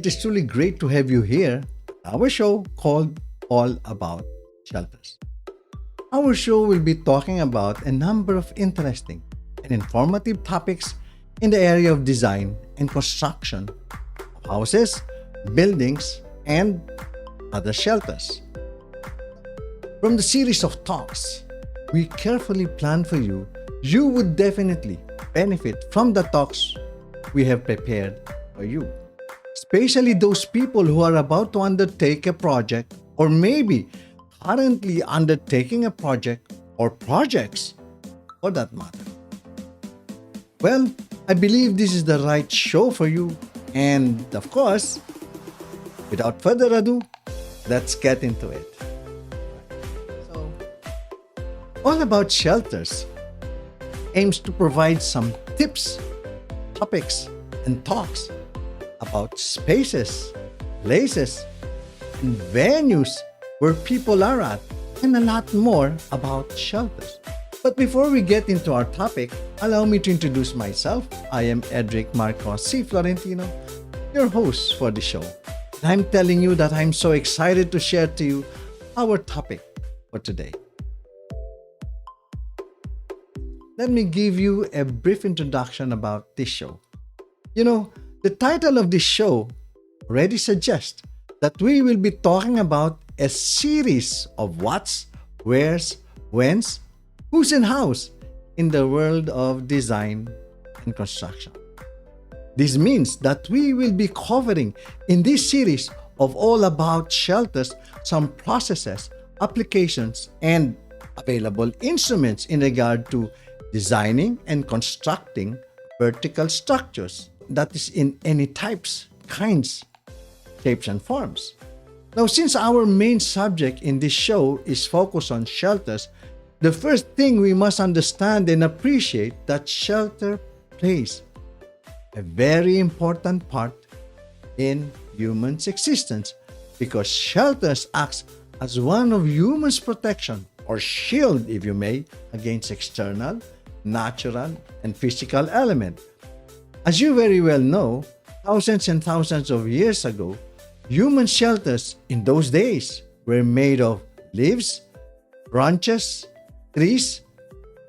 is truly great to have you here. Our show called All About Shelters. Our show will be talking about a number of interesting and informative topics in the area of design and construction of houses, buildings, and other shelters. From the series of talks we carefully planned for you, you would definitely benefit from the talks we have prepared for you. Especially those people who are about to undertake a project or maybe currently undertaking a project or projects for that matter. Well, I believe this is the right show for you. And of course, without further ado, let's get into it. So, All About Shelters aims to provide some tips, topics, and talks about spaces, places, and venues where people are at, and a lot more about shelters. But before we get into our topic, allow me to introduce myself. I am Edric Marcos C. Florentino, your host for the show. And I'm telling you that I'm so excited to share to you our topic for today. Let me give you a brief introduction about this show. The title of this show already suggests that we will be talking about a series of what's, where's, when's, who's, and how's in the world of design and construction. This means that we will be covering in this series of All About Shelters some processes, applications, and available instruments in regard to designing and constructing vertical structures, that is in any types, kinds, shapes, and forms. Now, since our main subject in this show is focused on shelters, the first thing we must understand and appreciate that shelter plays a very important part in humans' existence, because shelters act as one of humans' protection or shield, if you may, against external, natural, and physical elements. As you very well know, thousands and thousands of years ago, human shelters in those days were made of leaves, branches, trees,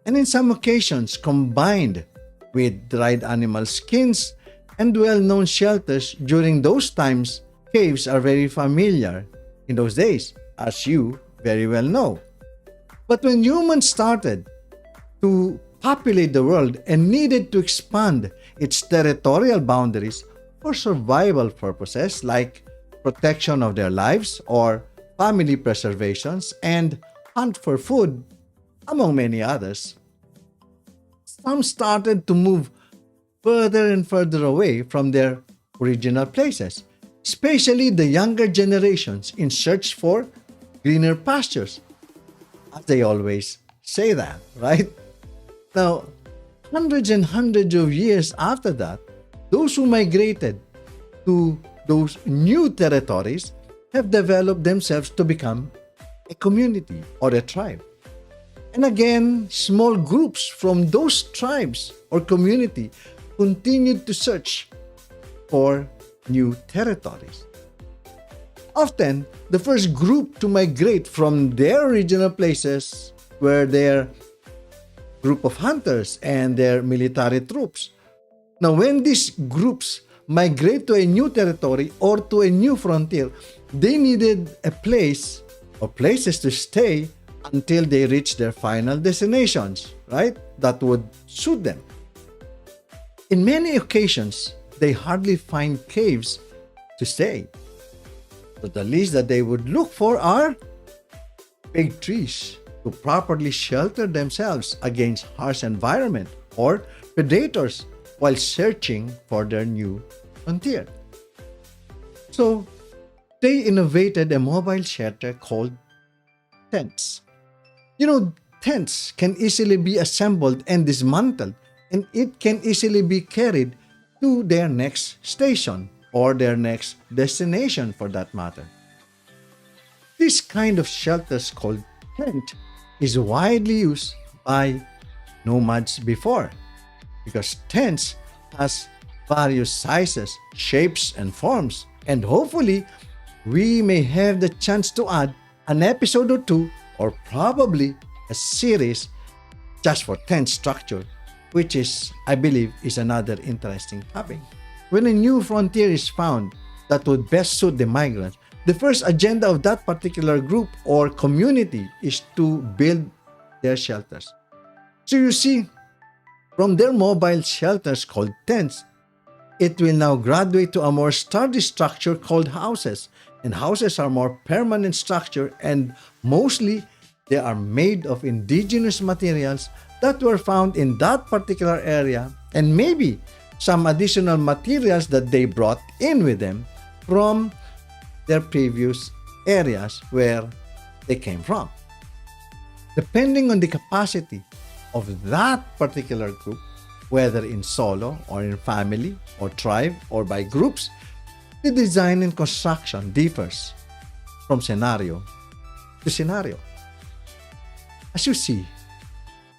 and in some occasions combined with dried animal skins. And well-known shelters during those times, caves are very familiar in those days, as you very well know. But when humans started to populate the world and needed to expand its territorial boundaries for survival purposes like protection of their lives or family preservations and hunt for food, among many others, some started to move further and further away from their original places, especially the younger generations in search for greener pastures, as they always say that, right? Now, hundreds and hundreds of years after that, those who migrated to those new territories have developed themselves to become a community or a tribe. And again, small groups from those tribes or community continued to search for new territories. Often, the first group to migrate from their original places were their group of hunters and their military troops. Now, when these groups migrate to a new territory or to a new frontier, they needed a place or places to stay until they reach their final destinations, right? That would suit them. In many occasions, they hardly find caves to stay. So the least that they would look for are big trees to properly shelter themselves against harsh environment or predators while searching for their new frontier. So they innovated a mobile shelter called tents. Tents can easily be assembled and dismantled, and it can easily be carried to their next station or their next destination for that matter. This kind of shelters called tent is widely used by nomads before, because tents has various sizes, shapes, and forms, And hopefully, we may have the chance to add an episode or two, or probably a series just for tent structure, which is, I believe, is another interesting topic. When a new frontier is found that would best suit the migrants, the first agenda of that particular group or community is to build their shelters. So you see, from their mobile shelters called tents, it will now graduate to a more sturdy structure called houses. And houses are more permanent structure, and mostly they are made of indigenous materials that were found in that particular area, and maybe some additional materials that they brought in with them from their previous areas where they came from. Depending on the capacity of that particular group, whether in solo or in family or tribe or by groups, the design and construction differs from scenario to scenario. As you see,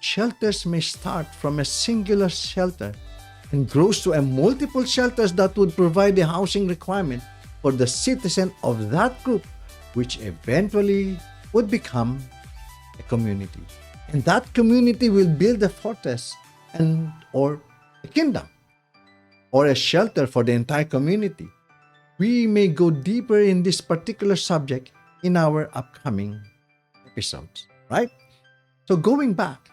shelters may start from a singular shelter and grows to a multiple shelters that would provide the housing requirement for the citizen of that group, which eventually would become a community. And that community will build a fortress and or a kingdom or a shelter for the entire community. We may go deeper in this particular subject in our upcoming episodes, right? So going back,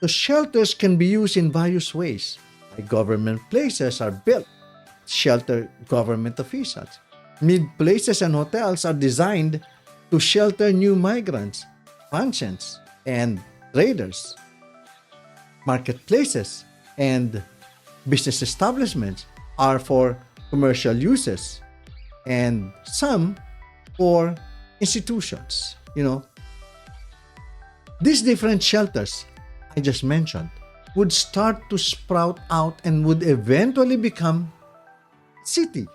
the shelters can be used in various ways. Like government places are built, shelter government officials. Mid places and hotels are designed to shelter new migrants, pensions, and traders. Marketplaces and business establishments are for commercial uses, and some for institutions. These different shelters I just mentioned would start to sprout out and would eventually become city.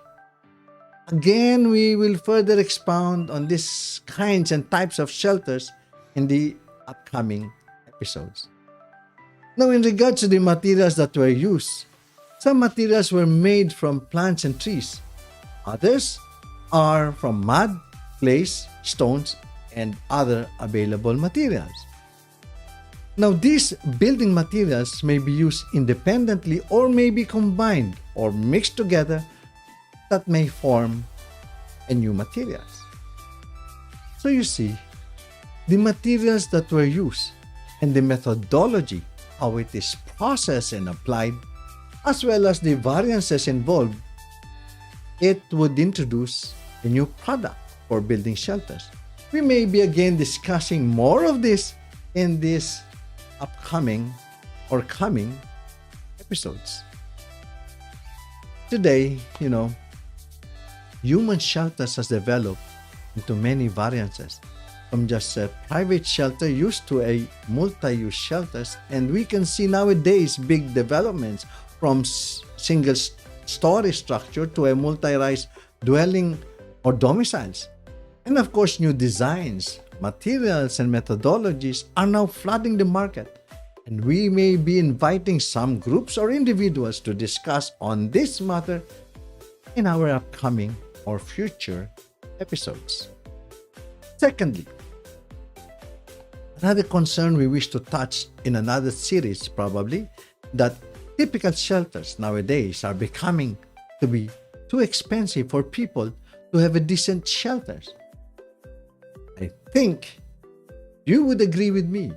Again, we will further expound on these kinds and types of shelters in the upcoming episodes. Now, in regards to the materials that were used, some materials were made from plants and trees. Others are from mud, clays, stones, and other available materials. Now, these building materials may be used independently or may be combined or mixed together that may form a new materials. So you see, the materials that were used and the methodology, how it is processed and applied, as well as the variances involved, it would introduce a new product for building shelters. We may be again discussing more of this in this upcoming or coming episodes. Today, human shelters has developed into many variances, from just a private shelter used to a multi-use shelters, and we can see nowadays big developments from single story structure to a multi-rise dwelling or domiciles. And of course, new designs, materials, and methodologies are now flooding the market, and we may be inviting some groups or individuals to discuss on this matter in our upcoming or future episodes. Secondly, another concern we wish to touch in another series probably, that typical shelters nowadays are becoming to be too expensive for people to have a decent shelters. I think you would agree with me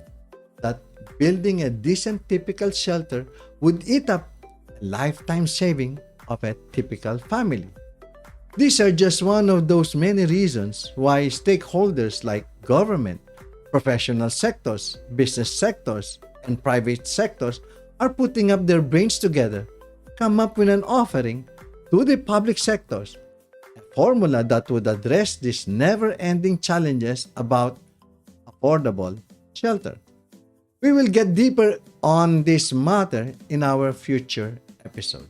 that building a decent typical shelter would eat up a lifetime saving of a typical family. These are just one of those many reasons why stakeholders like government, professional sectors, business sectors, and private sectors are putting up their brains together, come up with an offering to the public sectors, a formula that would address these never-ending challenges about affordable shelter. We will get deeper on this matter in our future episode.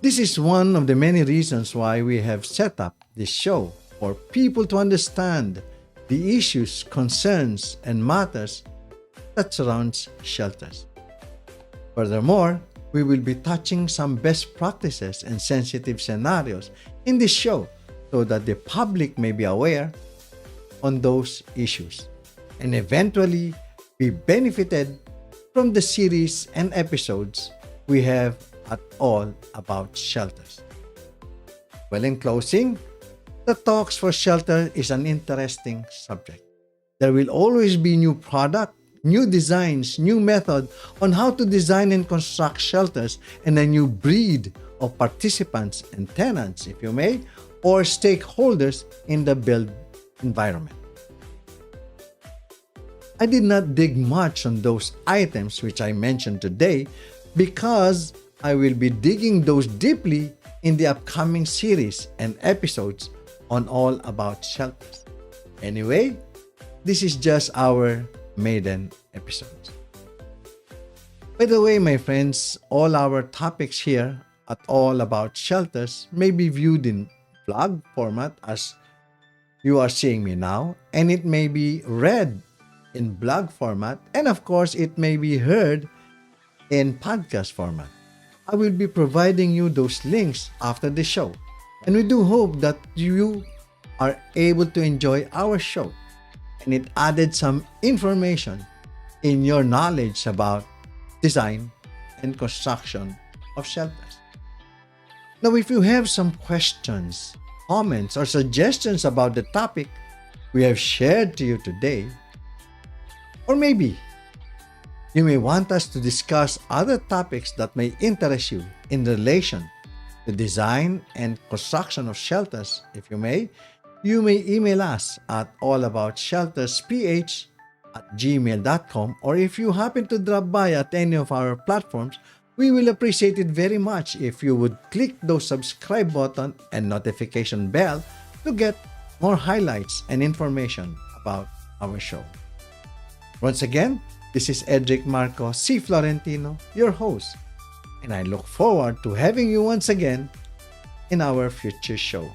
This is one of the many reasons why we have set up this show, for people to understand the issues, concerns, and matters that surrounds shelters. Furthermore, We will be touching some best practices and sensitive scenarios in this show so that the public may be aware on those issues and eventually be benefited from the series and episodes we have at all about shelters. Well, in closing, the talks for shelter is an interesting subject. There will always be new product, new designs, new method on how to design and construct shelters, and a new breed of participants and tenants, if you may, or stakeholders in the build environment. I did not dig much on those items which I mentioned today because I will be digging those deeply in the upcoming series and episodes on all about shelters. Anyway, this is just our maiden episode. By the way, my friends, all our topics here at all about shelters may be viewed in vlog format as you are seeing me now, and it may be read in blog format, and of course, it may be heard in podcast format. I will be providing you those links after the show, and we do hope that you are able to enjoy our show and it added some information in your knowledge about design and construction of shelters. Now, if you have some questions, comments, or suggestions about the topic we have shared to you today, or maybe you may want us to discuss other topics that may interest you in relation to design and construction of shelters, if you may email us at allaboutsheltersph@gmail.com, or if you happen to drop by at any of our platforms, we will appreciate it very much if you would click those subscribe button and notification bell to get more highlights and information about our show. Once again, this is Edric Marco C. Florentino, your host, and I look forward to having you once again in our future show.